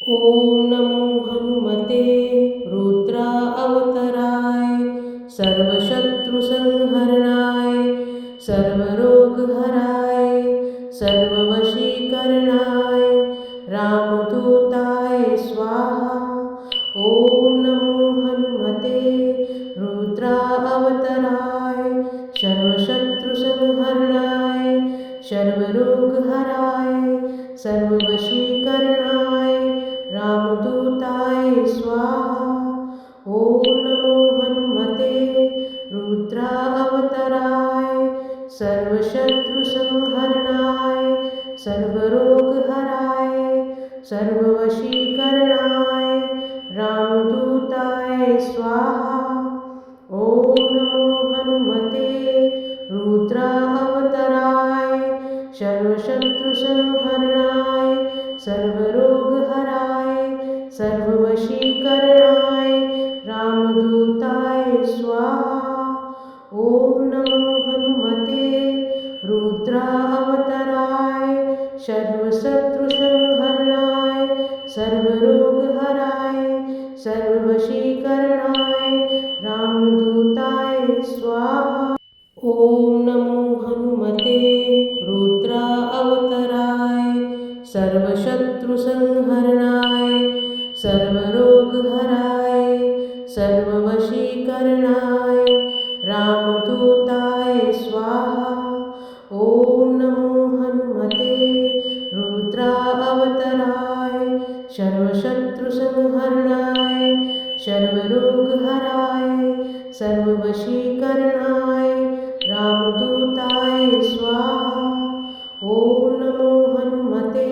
ॐ नमो हनुमते रुद्रा अवतराय सर्वशत्रुसंहरणाय सर्वरोगहराय सर्ववशीकरणाय रामदूताय स्वाहा। ॐ नमो हनुमते रुद्रा अवतराय सर्वशत्रुसंहरणाय सर्वरोगहराय सर्ववशीकरणाय रामदूताय स्वाहा। ॐ नमो हनुमते रुद्रा अवतराय सर्वशत्रुसंहरणाय सर्वरोगहराय सर्ववशीकरणाय रामदूताय स्वाहा। ॐ नमो हनुमते रुद्रा अवतराय सर्वशत्रुसंहरणाय सर्वरोगहराय सर्ववशीकरणाय रामदूताय स्वाहा। ॐ नमो हनुमते रुद्रा अवतराय सर्वशत्रुसंहरणाय सर्वरोगहराय सर्ववशीकरणाय रामदूताय स्वाहा। ॐ नमो हनुमते रुद्रा अवतराय सर्वशत्रुसंहरणाय सर्वरोगहराय सर्ववशीकरणाय रामदूताय स्वाहा। ॐ नमो हनुमते रुद्रा अवतराय सर्वशत्रुसंहरणाय सर्वरोगहराय सर्ववशीकरणाय रामदूताय स्वाहा। ॐ नमो हनुमते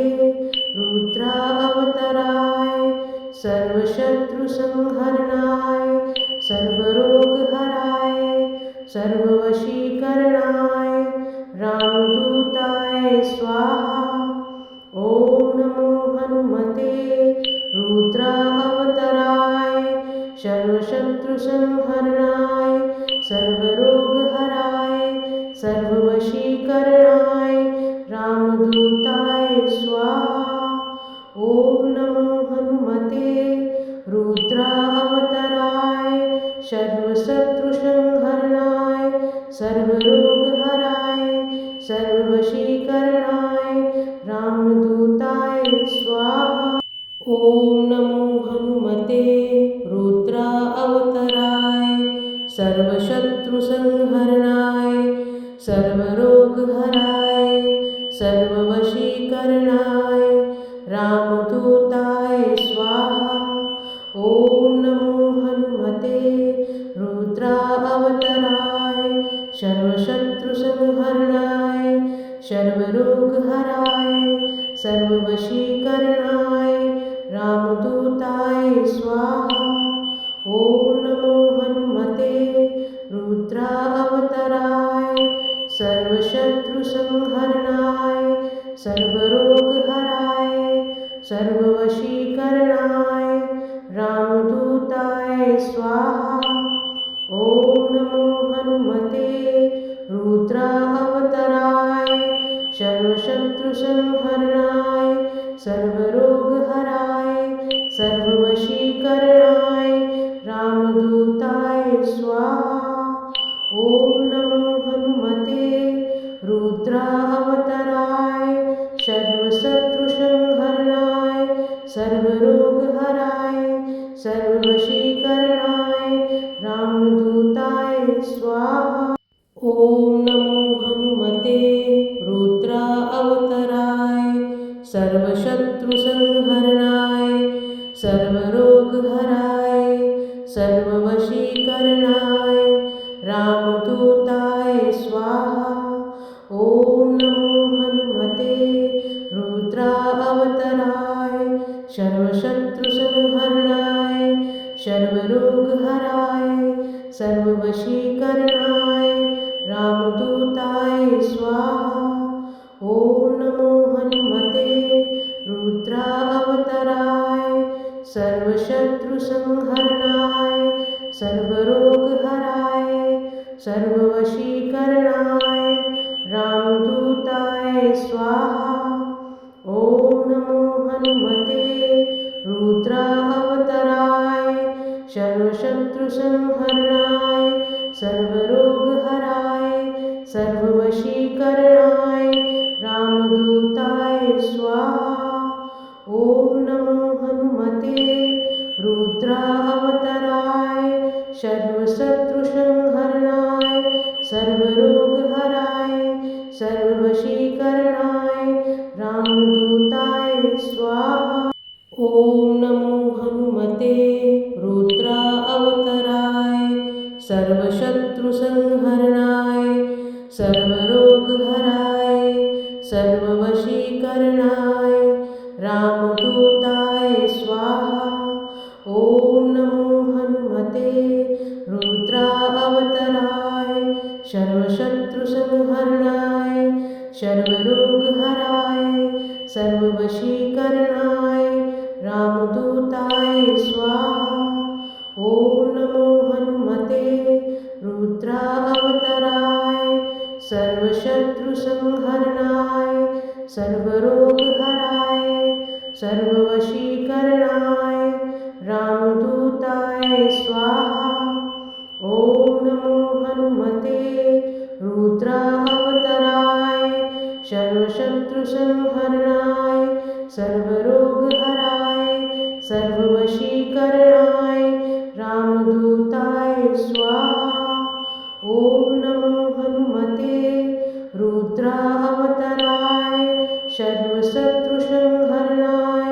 रुद्रा अवतराय सर्वशत्रुसंहरणाय सर्वरोगहराय सर्ववशीकरणाय रामदूताय स्वाहा। ॐ नमो हनुमते रुद्रा अवतराय सर्वशत्रुसंहरणाय सर्वरोगहराय सर्ववशीकरणाय रामदूताय स्वाहा। ॐ नमो हनुमते रुद्रा अवतराय सर्वशत्रुसंहरणाय सर्वरोगहराय सर्ववशीकरणाय रामदूताय स्वाहा। ॐ नमो हनुमते रुद्रा अवतराय सर्वशत्रुसंहरणाय सर्वरोगहराय सर्ववशीकरणाय रामदूताय स्वाहा। ॐ नमो हनुमते रुद्रा अवतराय सर्वशत्रुसंहरणाय सर्वरोगहराय सर्ववशीकरणाय रामदूताय स्वाहा। ॐ नमो हनुमते रुद्रा अवतराय सर्वशत्रुसंहरणाय सर्वरोगहराय सर्ववशीकरणाय रामदूताय स्वाहा। ॐ नमो हनुमते रुद्रा अवतराय सर्वशत्रुसंहरणाय सर्वरोगहराय सर्ववशीकरणाय रामदूताय स्वाहा। ॐ नमो हनुमते रुद्रा अवतराय सर्वशत्रुसंहरणाय सर्वरोगहराय सर्ववशीकरणाय रामदूताय स्वाहा। ॐ नमो हनुमते रुद्रा अवतराय सर्वशत्रुसंहरणाय सर्वरोगहराय सर्ववशीकरणाय रामदूताय स्वाहा। ॐ नमो हनुमते रुद्रा अवतराय सर्वशत्रुसंहरणाय सर्वरोगहराय सर्ववशीकरणाय रामदूताय स्वाहा। ॐ नमो हनुमते रुद्रा अवतराय सर्वशत्रुसंहरणाय सर्वरोगहराय सर्ववशीकरणाय रामदूताय स्वाहा। ॐ नमो हनुमते सर्वशत्रुसंहरणाय सर्वरोगहराय सर्ववशीकरणाय रामदूताय स्वाहा। ॐ नमो हनुमते रुद्रावताराय सर्वशत्रुसंहरणाय सर्वरोगहराय सर्ववशीकरणाय रामदूताय स्वाहा। ॐ नमो हनुमते रुद्रावताराय सर्वशत्रुसंहरणाय सर्वरोगहराय सर्ववशीकरणाय रामदूताय स्वाहा। ॐ नमो हनुमते रुद्रावताराय सर्वशत्रुसंहरणाय सर्वरोगहराय सर्ववशीकरणाय रामदूताय स्वाहा। ॐ नमो हनुमते रुद्रावताराय सर्वशत्रुसंहरणाय सर्वरोगहराय सर्ववशीकरणाय रामदूताय स्वाहा। ॐ नमो हनुमते रुद्रावताराय सर्वशत्रुसंहरणाय सर्वरोगहराय सर्ववशीकरणाय रामदूताय स्वाहा। ॐ नमो हनुमते रुद्रावताराय सर्वशत्रुसंहरणाय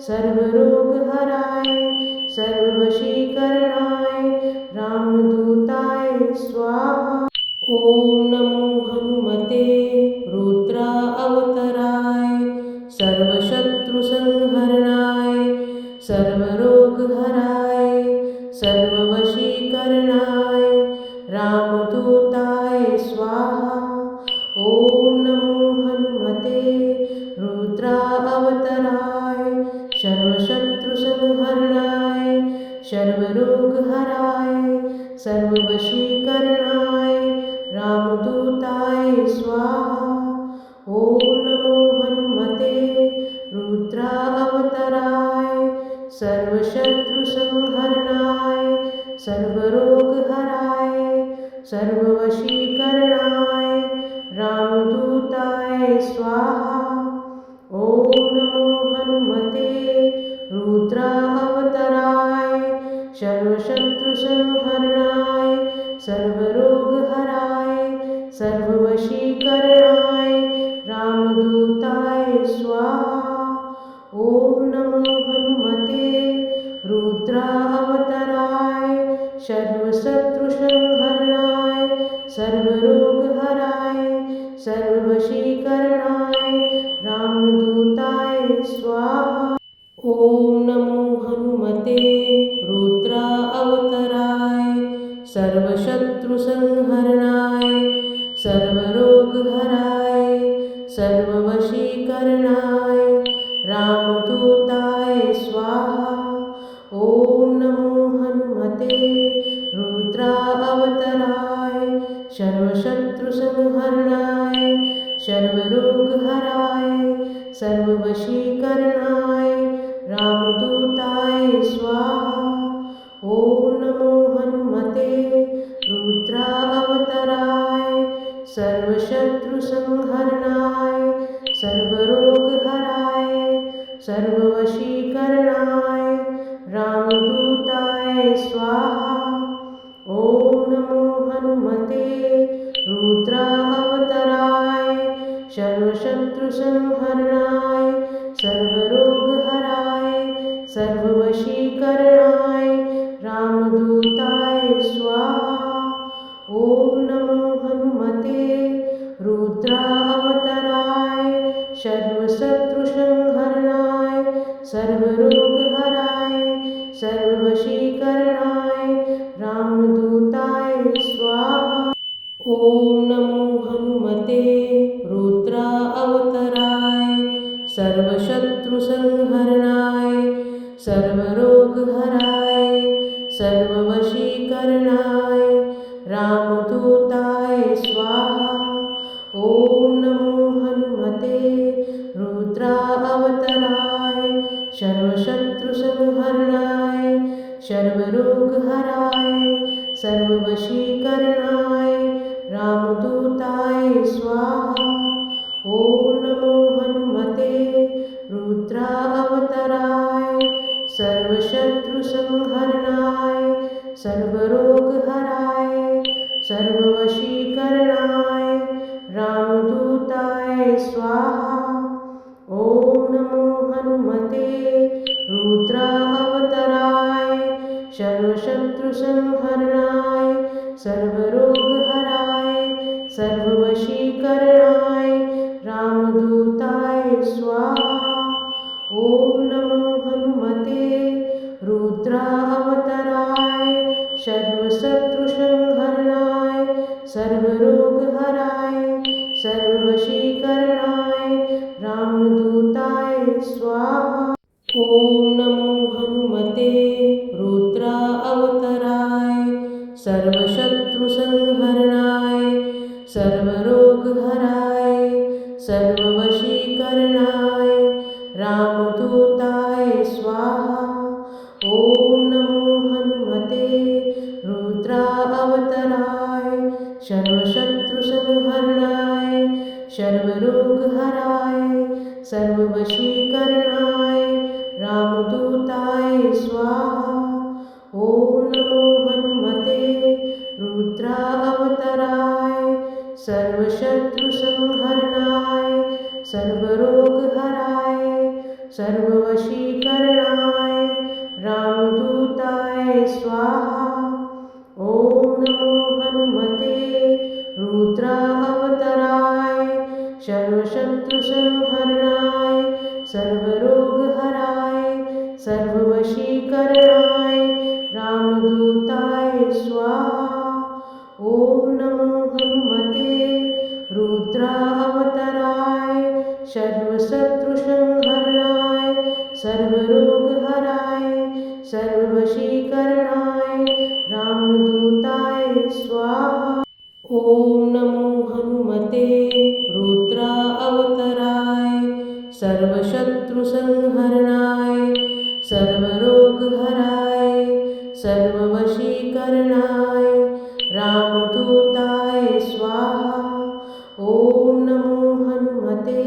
सर्वरोगहराय सर्ववशीकरणाय रामदूताय स्वाहा। ॐ नमो हनुमते रुद्रावताराय सर्वशत्रुसंहरणाय सर्वरोगहराय सर्ववशीकरणाय रामदूताय स्वाहा। ॐ नमो हनुमते रुद्रावताराय सर्वशत्रुसंहरणाय सर्वरोगहराय सर्ववशीकरणाय रामदूताय स्वाहा। ॐ नमो हनुमते रुद्रावताराय सर्वशत्रुसंहरणाय सर्वरोगहराय सर्ववशीकरणाय रामदूताय स्वाहा। ॐ नमो हनुमते रुद्रावताराय सर्वशत्रुसंहरणाय सर्वरोगहराय सर्ववशीकरणाय रामदूताय स्वाहा। ॐ नमो हनुमते रुद्रावताराय सर्वशत्रुसंहरणाय सर्वरोगहराय सर्ववशीकरणाय रामदूताय स्वाहा। ॐ नमो हनुमते रुद्रावताराय सर्वशत्रुसंहरणाय सर्वरोगहराय सर्ववशीकरणाय रामदूताय स्वाहा। ॐ नमो हनुमते रुद्रावताराय सर्वशत्रुसंहरणाय सर्वरोगहराय सर्ववशीकरणाय रामदूताय स्वाहा। ॐ नमो हनुमते रुद्रावताराय सर्वशत्रुसंहरणाय सर्वरोगहराय सर्ववशीकरणाय रामदूताय स्वाहा। ॐ नमो हनुमते रुद्रावताराय सर्वशत्रुसंहरणाय सर्वरोगहराय सर्ववशीकरणाय रामदूताय स्वाहा। ॐ नमो हनुमते रुद्रावताराय सर्वशत्रुसंहरणाय सर्वरोगहराय सर्ववशीकरणाय रामदूताय स्वाहा। ॐ नमो हनुमते रुद्रावताराय सर्वशत्रुसंहरणाय सर्वरोगहराय सर्ववशीकरणाय रामदूताय स्वाहा। ॐ नमो हनुमते रुद्रावताराय सर्वशत्रुसंहरणाय सर्वशत्रुसंहरणाय सर्वरोगहराय सर्ववशीकरणाय रामदूताय स्वाहा। ॐ नमो हनुमते रुद्रावताराय सर्वशत्रुसंहरणाय सर्वरोगहराय सर्ववशीकरणाय रामदूताय स्वाहा। ॐ नमो हनुमते रुद्रावताराय सर्वशत्रुसंहरणाय सर्वरोगहराय सर्ववशीकरणाय रामदूताय स्वाहा। ॐ नमो हनुमते रुद्रावताराय सर्वशत्रुसंहरणाय सर्वरोगहराय सर्ववशीकरणाय रामदूताय स्वाहा। ॐ नमो हनुमते रुद्रावताराय सर्वशत्रुसंहरणाय सर्वरोगहराय सर्ववशीकरणाय रामदूताय स्वाहा। ॐ नमो हनुमते रुद्रावताराय सर्वशत्रुसंहरणाय सर्वरोगहराय सर्ववशीकरणाय रामदूताय स्वाहा। ॐ नमो हनुमते रुद्रावताराय सर्वशत्रुसंहरणाय सर्वरोगहराय सर्ववशीकरणाय रामदूताय स्वाहा। ॐ नमो हनुमते रुद्रावताराय सर्वशत्रुसंहरणाय सर्वरोगहराय सर्ववशीकरणाय रामदूताय स्वाहा। ॐ नमो हनुमते रुद्रावताराय सर्वशत्रुसंहरणाय सर्वरोगहराय सर्ववशीकरणाय रामदूताय स्वाहा। ॐ नमो हनुमते रुद्रावताराय सर्वशत्रुसंहरणाय सर्वरोगहराय सर्ववशीकरणाय रामदूताय स्वाहा। ॐ नमो हनुमते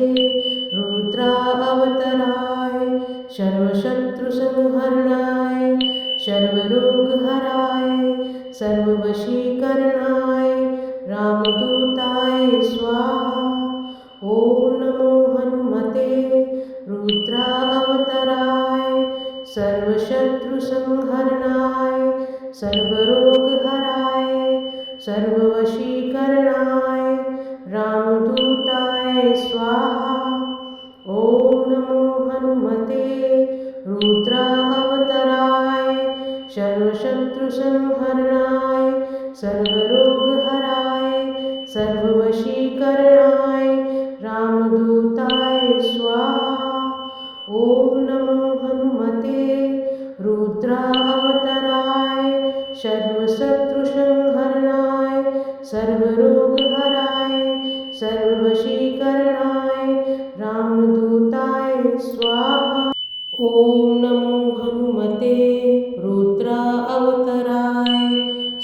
रुद्रावताराय सर्वशत्रुसंहरणाय सर्वरोगहराय सर्ववशीकरणाय रामदूताय स्वाहा। ॐ नमो हनुमते रुद्रावताराय सर्वशत्रुसंहरणाय सर्वरोगहराय सर्ववशीकरणाय रामदूताय स्वाहा। ॐ नमो हनुमते रुद्रावताराय सर्वशत्रुसंहरणाय सर्वरोगहराय सर्ववशीकरणाय रामदूताय स्वाहा। ॐ नमो हनुमते रुद्रावताराय सर्वशत्रुसंहरणाय सर्वरोगहराय सर्ववशीकरणाय रामदूताय स्वाहा। ॐ नमो हनुमते रुद्रावताराय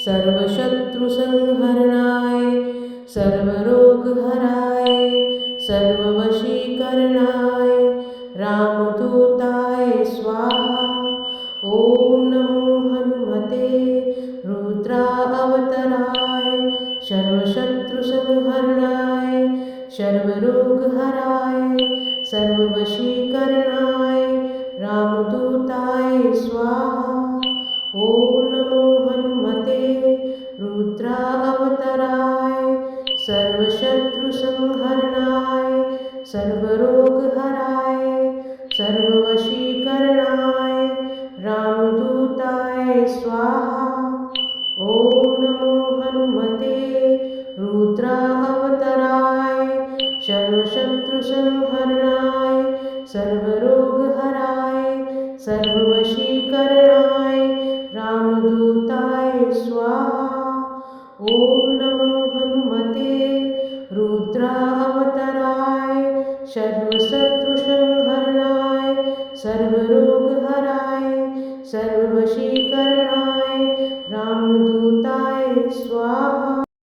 सर्वशत्रुसंहरणाय सर्वरोगहराय सर्ववशीकरणाय रामदूताय स्वाहा। ॐ नमो हनुमते रुद्रावताराय सर्वशत्रुसंहरणाय सर्वरोगहराय सर्ववशीकरणाय रामदूताय स्वाहा। ॐ नमो हनुमते रुद्रावताराय सर्वशत्रुसंहरणाय सर्वरोगहराय सर्ववशीकरणाय रामदूताय स्वाहा। ॐ नमो हनुमते रुद्रावताराय सर्वशत्रुसंहरणाय सर्वरोगहराय सर्ववशीकरणाय रामदूताय स्वाहा। ॐ नमो हनुमते रुद्रावताराय सर्वशत्रुसंहरणाय सर्वरोगहराय सर्ववशीकरणाय रामदूताय स्वाहा।